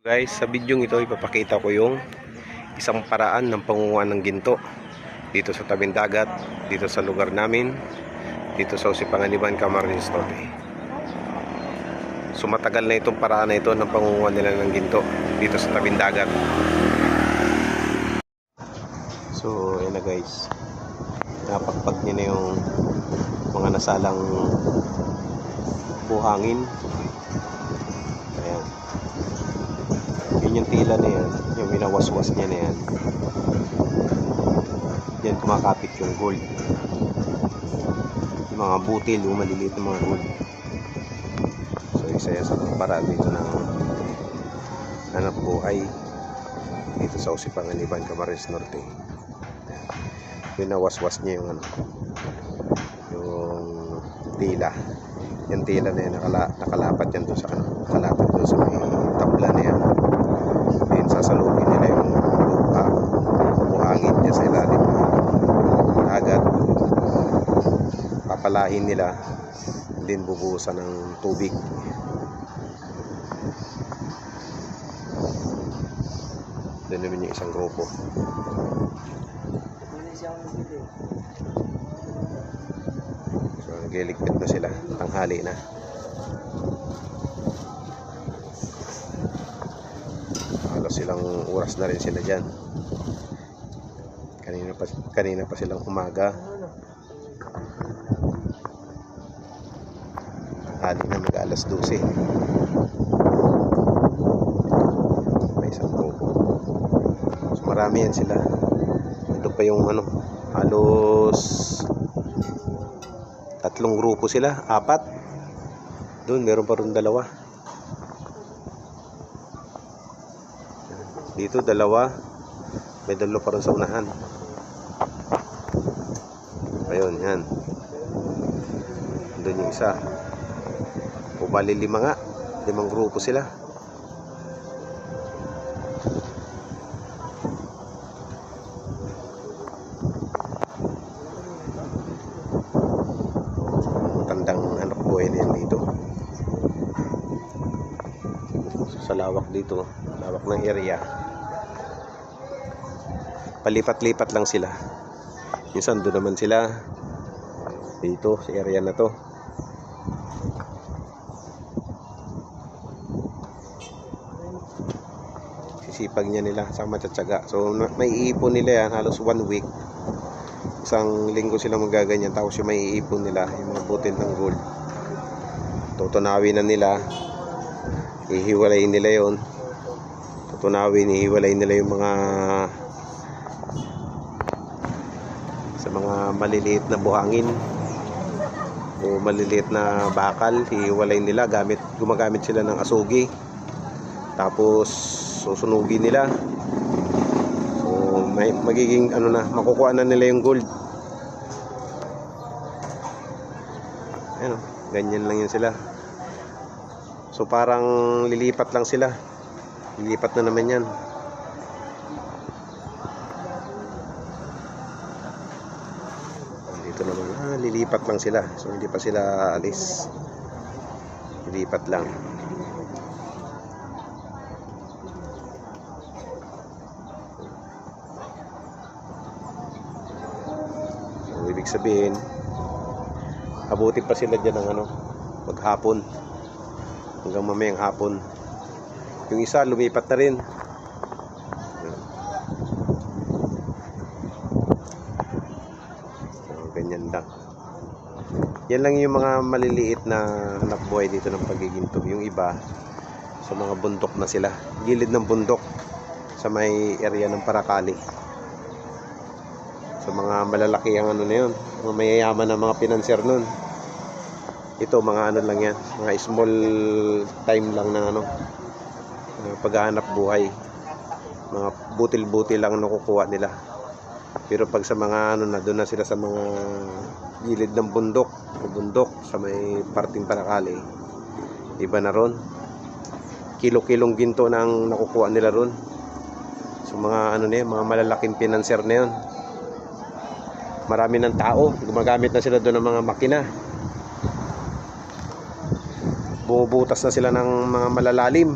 Guys, sa video ito ipapakita ko yung isang paraan ng pangunguha ng ginto dito sa tabing dagat, dito sa lugar namin, dito sa Usipanganiban, Camarines Norte. So matagal na itong paraan na ito ng pangunguha nila ng ginto dito sa tabing dagat. So ayan na guys, napagpag niya na yung mga nasalang buhangin. Ayan, yun yung tila na yan, yung winawaswas niya na yan. Yan kumakapit yung gold, yung mga butil, yung maliliit na mga gold. So isa yan sa paraan dito ng hanap buhay dito sa Usipanganiban, Camarines Norte. Winawaswas niya yung yung tila. Yung tila na yan nakalapat yan doon sa nakalapat doon sa may tabla na yan. Then sasalubin nila yung lupa, buhangin niya sa ilalim ng dagat, papalahin nila, then bubuhusan ng tubig. Doon naman yung isang grupo. So nagliligpit na sila, tanghali na. Halos silang oras na rin sila dyan. Kanina pa silang umaga. Tanghali na, mag alas 12. May isang grupo. So marami yan sila. Ito pa yung halos 3 grupo sila, 4. Doon meron pa rin 2. Dito 2, may 2 pa rin sa unahan. Ayun, yan. Doon yung isa. O bali 5 nga, 5 grupo sila. Anak buhay na yan dito. Sa lawak dito, lawak ng area, palipat-lipat lang sila. Minsan doon naman sila dito sa area na to. Sisipag niya nila sa matsatsaga. So may iipon nila yan halos 1 week. Isang linggo sila magaganyan, tapos yung may iipon nila, yung mga butil ng gold, tutunawin na nila, ihiwalayin nila yon. Ihiwalayin nila yung mga sa mga maliliit na buhangin o maliliit na bakal, ihiwalayin nila, gumagamit sila ng asugi, tapos susunugin nila. May magiging makukuha na nila yung gold. Ayan, ganyan lang yun sila. So parang lilipat lang sila. Lilipat na naman yan. Dito naman, lilipat lang sila. So hindi pa sila alis. Lilipat lang. Ibig sabihin, abutin pa sila dyan ng maghapon, hanggang mamayang hapon. Yung isa lumipat na rin. So, ganyan lang. Yan lang yung mga maliliit na hanap buhay dito ng paggiginto. Yung iba sa mga bundok na sila, gilid ng bundok sa may area ng Paracali. Sa mga malalaki ang na yun, mga mayayaman na mga pinanser nun. Ito mga lang yan, mga small time lang ng paghahanap buhay. Mga butil-butil lang nakukuha nila. Pero pag sa mga doon na sila sa mga gilid ng bundok sa may parting Paracali, iba na ron. Kilo-kilong ginto na ang nakukuha nila ron. So mga na yan, mga malalaking pinanser na yun. Marami ng tao, gumagamit na sila doon ng mga makina. Bumubutas na sila ng mga malalalim.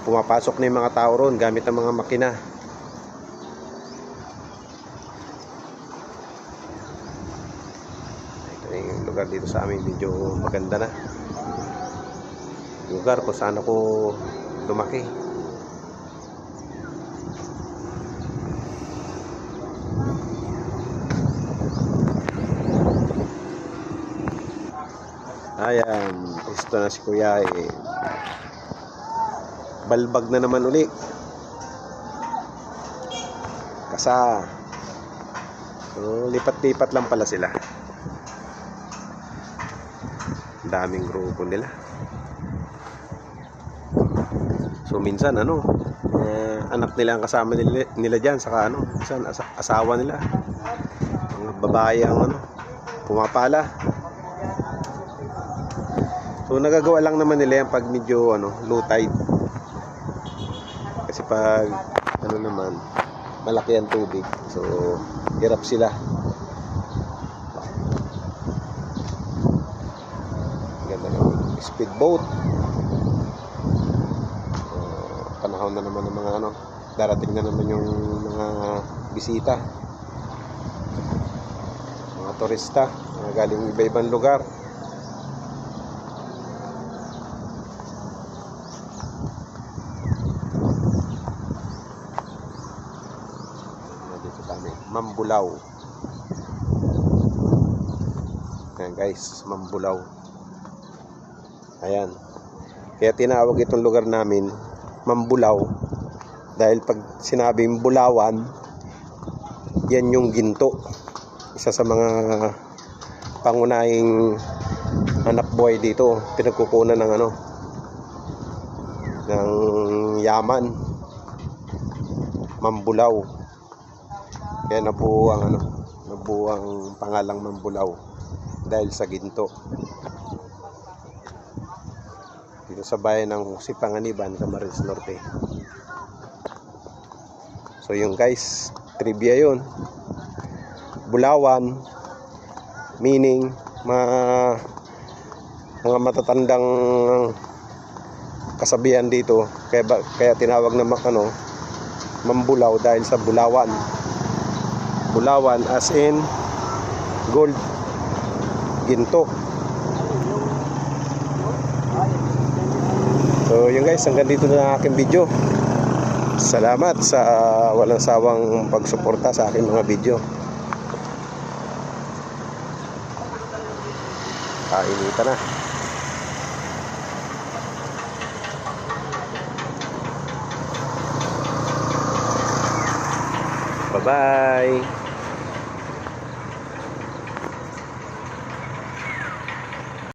pumapasok na yung mga tao ron gamit ang mga makina. Ito yung lugar dito sa amin, medyo maganda na lugar kung saan ako lumaki. Ayan, isto na si Kuya eh. Balbag na naman uli. Kasa. So, lipat-lipat lang pala sila. Daming grupo nila. So minsan anak nila ang kasama nila dyan, saka minsan asawa nila, mga babae ang pumapala. So nagagawa lang naman nila yan pag medyo low tide. Kasi pag naman malaki ang tubig, so hirap sila. Ganda ng speedboat. Panahon na naman ng mga darating na naman yung mga bisita, mga turista, mga galing iba-ibang lugar. Dito sa amin, Mambulaw. Ayan guys, Mambulaw. Ayan, kaya tinawag itong lugar namin Mambulaw dahil pag sinabing Bulawan, yan yung ginto, isa sa mga pangunahing hanap buhay dito, pinagkukunan ng ng yaman. Mambulaw, kaya nabuo ang pangalang Mambulaw dahil sa ginto. Dito sa bayan ng Sipanganiban, Camarines Norte. So yung guys, trivia yun. Bulawan meaning mga matatandang kasabihan dito, kaya tinawag na Mambulaw dahil sa Bulawan. Bulawan as in gold, ginto. So yun guys, hanggang dito na ang aking video. Salamat sa walang sawang pagsuporta sa aking mga video. Kainita na. Bye-bye.